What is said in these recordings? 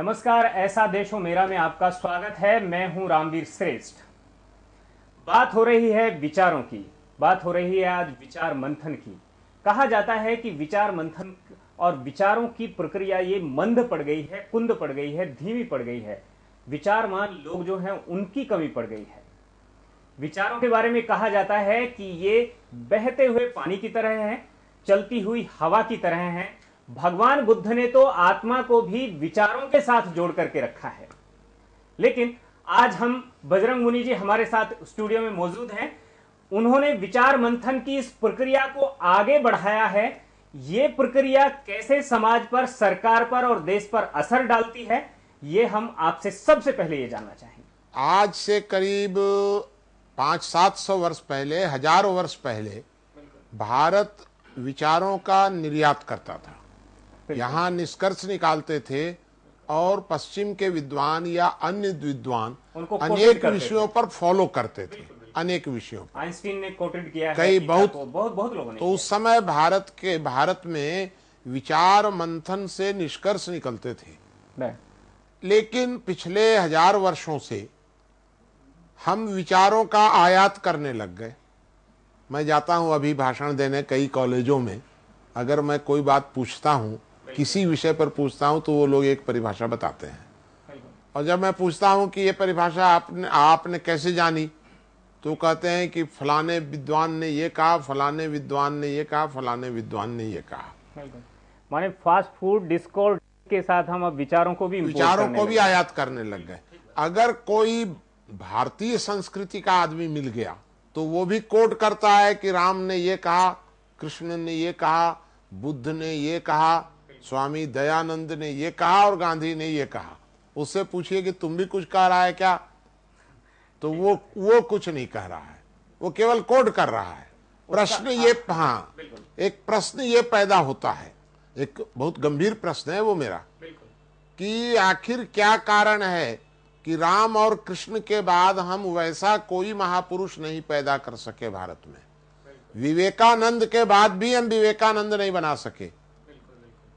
नमस्कार, ऐसा देश हो मेरा में आपका स्वागत है। मैं हूं रामवीर श्रेष्ठ। बात हो रही है विचारों की, बात हो रही है आज विचार मंथन की। कहा जाता है कि विचार मंथन और विचारों की प्रक्रिया ये मंद पड़ गई है, कुंद पड़ गई है, धीमी पड़ गई है। विचारमान लोग जो हैं उनकी कमी पड़ गई है। विचारों के बारे में कहा जाता है कि ये बहते हुए पानी की तरह हैं, चलती हुई हवा की तरह हैं। भगवान बुद्ध ने तो आत्मा को भी विचारों के साथ जोड़ करके रखा है। लेकिन आज हम बजरंग मुनि जी हमारे साथ स्टूडियो में मौजूद हैं। उन्होंने विचार मंथन की इस प्रक्रिया को आगे बढ़ाया है। ये प्रक्रिया कैसे समाज पर, सरकार पर और देश पर असर डालती है, ये हम आपसे सबसे पहले ये जानना चाहेंगे। आज से करीब 500-700 वर्ष पहले, हजारों वर्ष पहले भारत विचारों का निर्यात करता था। यहाँ निष्कर्ष निकालते थे और पश्चिम के विद्वान या अन्य विद्वान अनेक विषयों पर फॉलो करते थे। अनेक विषयों पर आइंस्टीन ने कोटेड किया कई है, बहुत लोगों ने। तो उस समय भारत में विचार मंथन से निष्कर्ष निकलते थे। लेकिन पिछले 1000 वर्षों से हम विचारों का आयात करने लग गए। मैं जाता हूं अभी भाषण देने कई कॉलेजों में, अगर मैं कोई बात पूछता हूं, किसी विषय पर पूछता हूं, तो वो लोग एक परिभाषा बताते हैं। और जब मैं पूछता हूं कि ये परिभाषा आपने कैसे जानी, तो कहते हैं कि फलाने विद्वान ने ये कहा, फलाने विद्वान ने ये कहा, फलाने विद्वान ने ये कहा। माने फास्ट फूड डिस्कोर्स के साथ हम अब विचारों को भी आयात करने लग गए। अगर कोई भारतीय संस्कृति का आदमी मिल गया तो वो भी कोट करता है कि राम ने ये कहा, कृष्ण ने ये कहा, बुद्ध ने ये कहा, स्वामी दयानंद ने ये कहा और गांधी ने ये कहा। उससे पूछिए कि तुम भी कुछ कह रहा है क्या, तो वो कुछ नहीं कह रहा है, वो केवल कोट कर रहा है। प्रश्न ये, हाँ, एक प्रश्न ये पैदा होता है, एक बहुत गंभीर प्रश्न है वो मेरा, कि आखिर क्या कारण है कि राम और कृष्ण के बाद हम वैसा कोई महापुरुष नहीं पैदा कर सके भारत में। विवेकानंद के बाद भी हम विवेकानंद नहीं बना सके,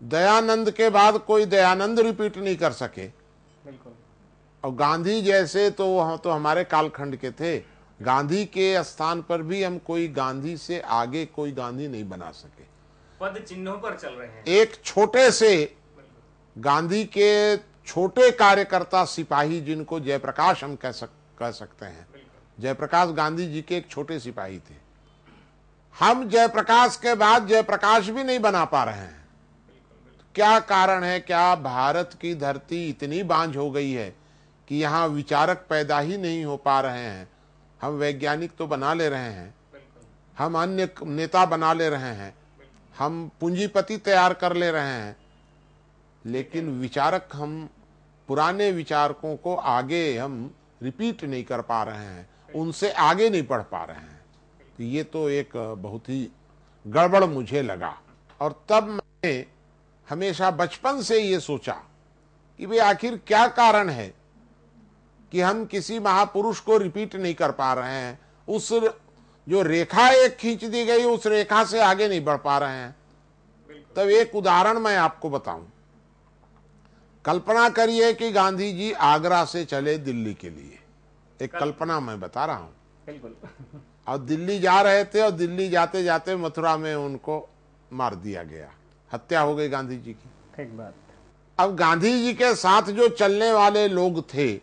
दयानंद के बाद कोई दयानंद रिपीट नहीं कर सके, और गांधी जैसे तो हमारे कालखंड के थे। गांधी के स्थान पर भी हम कोई गांधी से आगे कोई गांधी नहीं बना सके। पद चिन्हों पर चल रहे हैं। एक छोटे से गांधी के छोटे कार्यकर्ता सिपाही, जिनको जयप्रकाश हम कह सकते हैं, जयप्रकाश गांधी जी के एक छोटे सिपाही थे। हम जयप्रकाश के बाद जयप्रकाश भी नहीं बना पा रहे हैं। क्या कारण है? क्या भारत की धरती इतनी बांझ हो गई है कि यहाँ विचारक पैदा ही नहीं हो पा रहे हैं? हम वैज्ञानिक तो बना ले रहे हैं, हम अन्य नेता बना ले रहे हैं, हम पूंजीपति तैयार कर ले रहे हैं, लेकिन विचारक, हम पुराने विचारकों को आगे हम रिपीट नहीं कर पा रहे हैं, उनसे आगे नहीं बढ़ पा रहे हैं। तो ये तो एक बहुत ही गड़बड़ मुझे लगा। और तब मैंने हमेशा बचपन से ये सोचा कि भाई आखिर क्या कारण है कि हम किसी महापुरुष को रिपीट नहीं कर पा रहे हैं, उस जो रेखा एक खींच दी गई उस रेखा से आगे नहीं बढ़ पा रहे हैं। तब एक उदाहरण मैं आपको बताऊं। कल्पना करिए कि गांधी जी आगरा से चले दिल्ली के लिए, एक कल्पना मैं बता रहा हूं, और दिल्ली जा रहे थे, और दिल्ली जाते जाते मथुरा में उनको मार दिया गया, हत्या हो गई गांधी जी की। ठीक बात। अब गांधी जी के साथ जो चलने वाले लोग थे,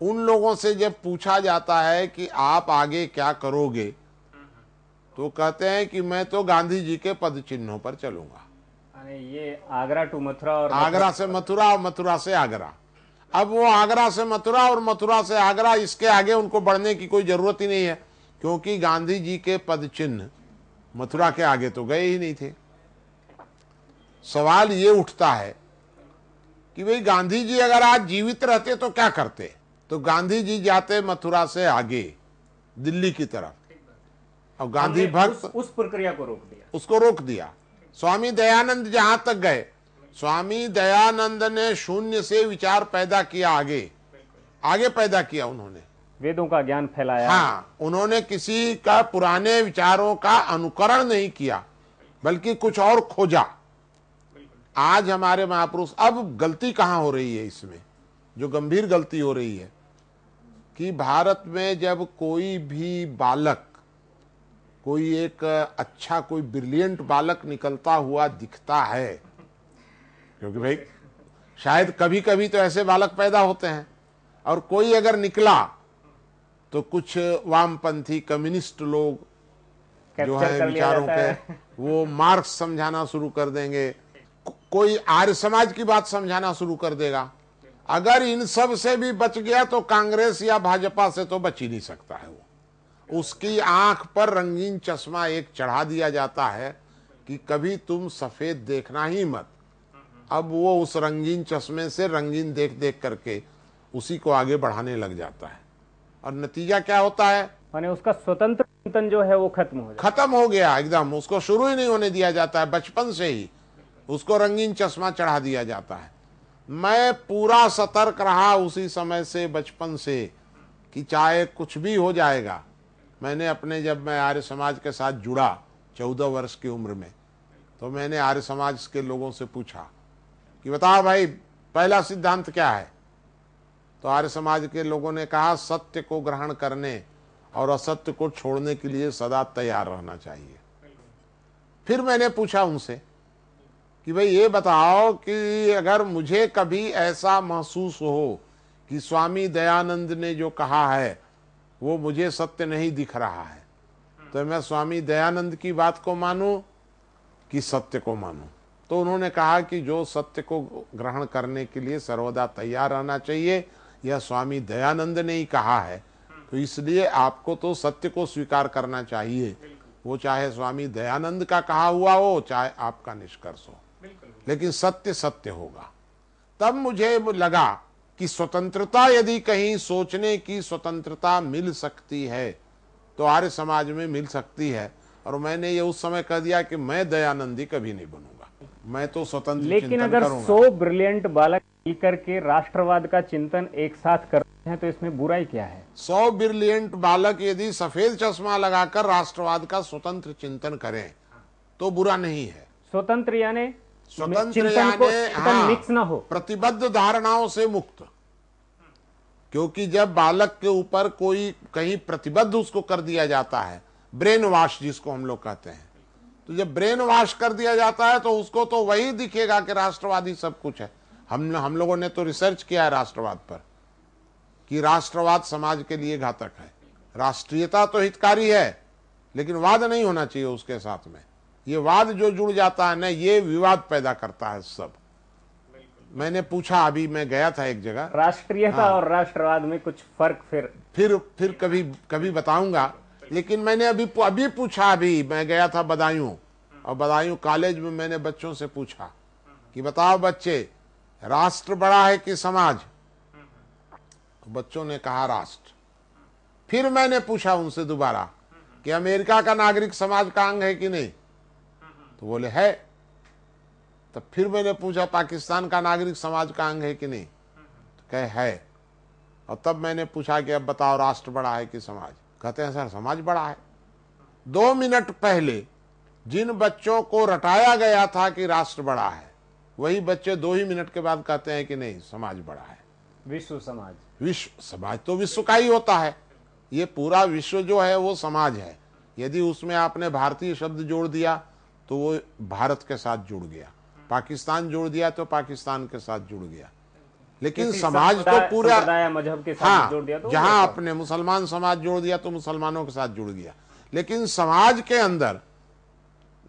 उन लोगों से जब पूछा जाता है कि आप आगे क्या करोगे, तो कहते हैं कि मैं तो गांधी जी के पद चिन्हों पर चलूंगा। ये आगरा टू मथुरा, और आगरा से मथुरा और मथुरा से आगरा। अब वो आगरा से मथुरा और मथुरा से आगरा, इसके आगे उनको बढ़ने की कोई जरूरत ही नहीं है, क्योंकि गांधी जी के पद चिन्ह मथुरा के आगे तो गए ही नहीं थे। सवाल ये उठता है कि भाई गांधी जी अगर आज जीवित रहते तो क्या करते? तो गांधी जी जाते मथुरा से आगे दिल्ली की तरफ, और गांधी भक्त उस प्रक्रिया को रोक दिया। स्वामी दयानंद जहां तक गए, स्वामी दयानंद ने शून्य से विचार पैदा किया, आगे पैदा किया, उन्होंने वेदों का ज्ञान फैलाया। हाँ, उन्होंने किसी का पुराने विचारों का अनुकरण नहीं किया, बल्कि कुछ और खोजा। आज हमारे महापुरुष, अब गलती कहाँ हो रही है इसमें, जो गंभीर गलती हो रही है कि भारत में जब कोई भी बालक, कोई एक अच्छा, कोई ब्रिलियंट बालक निकलता हुआ दिखता है, क्योंकि भाई शायद कभी कभी तो ऐसे बालक पैदा होते हैं, और कोई अगर निकला तो कुछ वामपंथी कम्युनिस्ट लोग जो है विचारों के, वो मार्क्स समझाना शुरू कर देंगे, कोई आर्य समाज की बात समझाना शुरू कर देगा। अगर इन सब से भी बच गया तो कांग्रेस या भाजपा से तो बच ही नहीं सकता है। वो उसकी आंख पर रंगीन चश्मा एक चढ़ा दिया जाता है कि कभी तुम सफेद देखना ही मत। अब वो उस रंगीन चश्मे से रंगीन देख देख करके उसी को आगे बढ़ाने लग जाता है, और नतीजा क्या होता है, माने उसका स्वतंत्र चिंतन जो है वो खत्म हो गया एकदम। उसको शुरू ही नहीं होने दिया जाता है, बचपन से ही उसको रंगीन चश्मा चढ़ा दिया जाता है। मैं पूरा सतर्क रहा उसी समय से, बचपन से, कि चाहे कुछ भी हो जाएगा। मैंने अपने, जब मैं आर्य समाज के साथ जुड़ा 14 वर्ष की उम्र में, तो मैंने आर्य समाज के लोगों से पूछा कि बताओ भाई पहला सिद्धांत क्या है। तो आर्य समाज के लोगों ने कहा सत्य को ग्रहण करने और असत्य को छोड़ने के लिए सदा तैयार रहना चाहिए। फिर मैंने पूछा उनसे कि भाई ये बताओ कि अगर मुझे कभी ऐसा महसूस हो कि स्वामी दयानंद ने जो कहा है वो मुझे सत्य नहीं दिख रहा है, तो मैं स्वामी दयानंद की बात को मानूं कि सत्य को मानूं। तो उन्होंने कहा कि जो सत्य को ग्रहण करने के लिए सर्वदा तैयार रहना चाहिए, यह स्वामी दयानंद ने ही कहा है, तो इसलिए आपको तो सत्य को स्वीकार करना चाहिए, वो चाहे स्वामी दयानंद का कहा हुआ हो चाहे आपका निष्कर्ष हो, लेकिन सत्य सत्य होगा। तब मुझे लगा कि स्वतंत्रता, यदि कहीं सोचने की स्वतंत्रता मिल सकती है तो आर्य समाज में मिल सकती है। और मैंने ये उस समय कह दिया कि मैं दयानंदी कभी नहीं बनूंगा, मैं तो स्वतंत्र लेकिन अगर 100 ब्रिलियंट बालक मिलकर के राष्ट्रवाद का चिंतन एक साथ करते हैं तो इसमें बुराई क्या है? 100 ब्रिलियंट बालक यदि सफेद चश्मा लगाकर राष्ट्रवाद का स्वतंत्र चिंतन करें तो बुरा नहीं है। स्वतंत्र यानी मिक्स ना हो, प्रतिबद्ध धारणाओं से मुक्त। क्योंकि जब बालक के ऊपर कोई कहीं प्रतिबद्ध उसको कर दिया जाता है, ब्रेन वॉश जिसको हम लोग कहते हैं, तो जब ब्रेन वॉश कर दिया जाता है तो उसको तो वही दिखेगा कि राष्ट्रवादी सब कुछ है। हम लोगों ने तो रिसर्च किया है राष्ट्रवाद पर कि राष्ट्रवाद समाज के लिए घातक है। राष्ट्रीयता तो हितकारी है, लेकिन वाद नहीं होना चाहिए उसके साथ में। ये वाद जो जुड़ जाता है ना, ये विवाद पैदा करता है सब। मैंने पूछा, अभी मैं गया था एक जगह, राष्ट्रीयता और राष्ट्रवाद में कुछ फर्क फिर कभी बताऊंगा, लेकिन मैंने अभी पूछा, अभी मैं गया था बदायूं, और बदायूं कॉलेज में मैंने बच्चों से पूछा कि बताओ बच्चे, राष्ट्र बड़ा है कि समाज? बच्चों ने कहा राष्ट्र। फिर मैंने पूछा उनसे दोबारा कि अमेरिका का नागरिक समाज का अंग है कि नहीं? तो बोले है। तब फिर मैंने पूछा पाकिस्तान का नागरिक समाज का अंग है कि नहीं? तो कहे है। और तब मैंने पूछा कि अब बताओ राष्ट्र बड़ा है कि समाज? कहते हैं सर समाज बड़ा है। 2 मिनट पहले जिन बच्चों को रटाया गया था कि राष्ट्र बड़ा है, वही बच्चे 2 ही मिनट के बाद कहते हैं कि नहीं समाज बड़ा है। विश्व समाज, विश्व समाज तो विश्व का ही होता है। ये पूरा विश्व जो है वो समाज है। यदि उसमें आपने भारतीय शब्द जोड़ दिया तो वो भारत के साथ जुड़ गया, पाकिस्तान जोड़ दिया तो पाकिस्तान के साथ जुड़ गया। लेकिन समाज तो पूरा मजहब के साथ जोड़ दिया तो जहां आपने मुसलमान समाज जोड़ दिया तो मुसलमानों के साथ जुड़ गया। लेकिन समाज के अंदर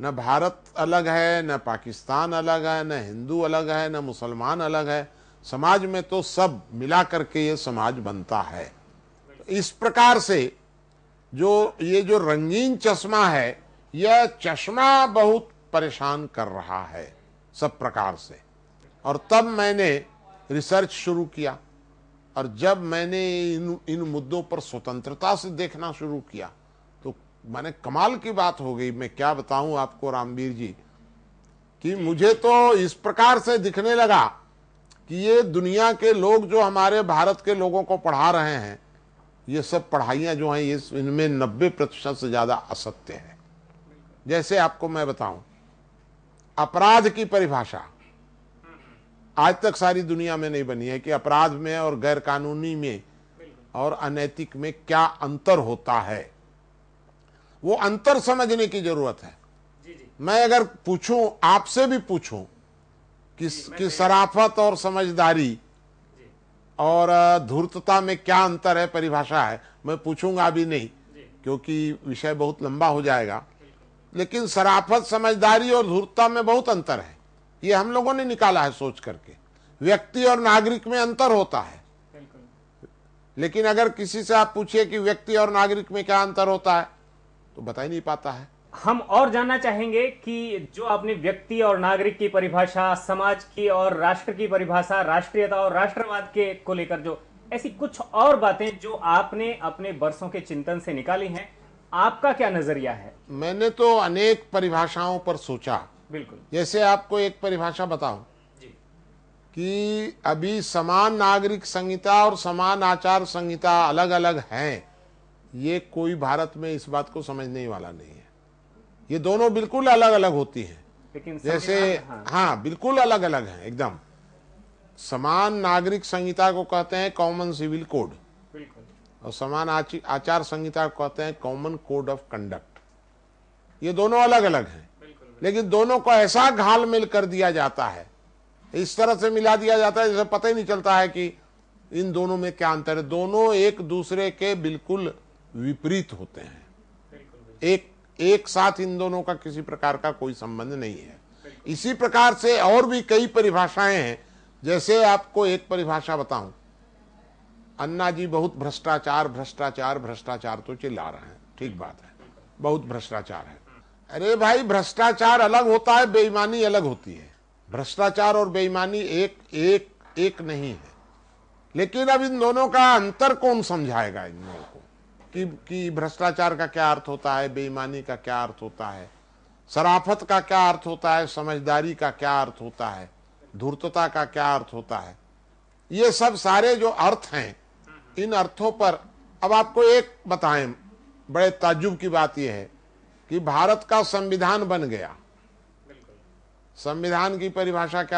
न भारत अलग है, न पाकिस्तान अलग है, न हिंदू अलग है, न मुसलमान अलग है। समाज में तो सब मिला करके ये समाज बनता है। इस प्रकार से ये जो रंगीन चश्मा है, यह चश्मा बहुत परेशान कर रहा है सब प्रकार से। और तब मैंने रिसर्च शुरू किया, और जब मैंने इन मुद्दों पर स्वतंत्रता से देखना शुरू किया तो मैंने कमाल की बात हो गई। मैं क्या बताऊं आपको रामवीर जी, कि मुझे तो इस प्रकार से दिखने लगा कि ये दुनिया के लोग जो हमारे भारत के लोगों को पढ़ा रहे हैं, ये सब पढ़ाइयाँ जो हैं ये इनमें 90% से ज़्यादा असत्य है। जैसे आपको मैं बताऊं, अपराध की परिभाषा आज तक सारी दुनिया में नहीं बनी है कि अपराध में और गैर कानूनी में और अनैतिक में क्या अंतर होता है। वो अंतर समझने की जरूरत है। मैं अगर पूछूं, आपसे भी पूछूं कि शराफत और समझदारी और धूर्तता में क्या अंतर है, परिभाषा है, मैं पूछूंगा अभी नहीं क्योंकि विषय बहुत लंबा हो जाएगा। लेकिन शराफत, समझदारी और धूर्तता में बहुत अंतर है। ये हम लोगों ने निकाला है सोच करके। व्यक्ति और नागरिक में अंतर होता है, लेकिन अगर किसी से आप पूछिए कि व्यक्ति और नागरिक में क्या अंतर होता है तो बता ही नहीं पाता है। हम और जानना चाहेंगे कि जो आपने व्यक्ति और नागरिक की परिभाषा, समाज की और राष्ट्र की परिभाषा, राष्ट्रीयता और राष्ट्रवाद के को लेकर जो ऐसी कुछ और बातें जो आपने अपने बरसों के चिंतन से निकाली हैं, आपका क्या नजरिया है? मैंने तो अनेक परिभाषाओं पर सोचा। बिल्कुल। जैसे आपको एक परिभाषा बताऊं कि अभी समान नागरिक संहिता और समान आचार संहिता अलग अलग हैं, ये कोई भारत में इस बात को समझने वाला नहीं है। ये दोनों बिल्कुल अलग अलग होती हैं। लेकिन जैसे हाँ, बिल्कुल अलग अलग हैं एकदम। समान नागरिक संहिता को कहते हैं कॉमन सिविल कोड, और समान आचार संहिता को कहते हैं कॉमन कोड ऑफ कंडक्ट। ये दोनों अलग अलग हैं, लेकिन दोनों को ऐसा घाल-मेल कर दिया जाता है, इस तरह से मिला दिया जाता है जैसे पता ही नहीं चलता है कि इन दोनों में क्या अंतर है। दोनों एक दूसरे के बिल्कुल विपरीत होते हैं। एक साथ इन दोनों का किसी प्रकार का कोई संबंध नहीं है। इसी प्रकार से और भी कई परिभाषाएं हैं। जैसे आपको एक परिभाषा बताऊं, अन्ना जी बहुत भ्रष्टाचार भ्रष्टाचार भ्रष्टाचार तो चिल्ला रहे हैं, ठीक बात है, बहुत भ्रष्टाचार है। अरे भाई, भ्रष्टाचार अलग होता है, बेईमानी अलग होती है। भ्रष्टाचार और बेईमानी एक नहीं है। लेकिन अब इन दोनों का अंतर कौन समझाएगा इन लोगों को कि भ्रष्टाचार का क्या अर्थ होता है, बेईमानी का क्या अर्थ होता है, शराफत का क्या अर्थ होता है, समझदारी का क्या अर्थ होता है, धूर्तता का क्या अर्थ होता है। ये सब सारे जो अर्थ हैं, इन अर्थों पर अब आपको एक बताएं, बड़े ताज्जुब की बात यह है कि भारत का संविधान बन गया। संविधान की परिभाषा क्या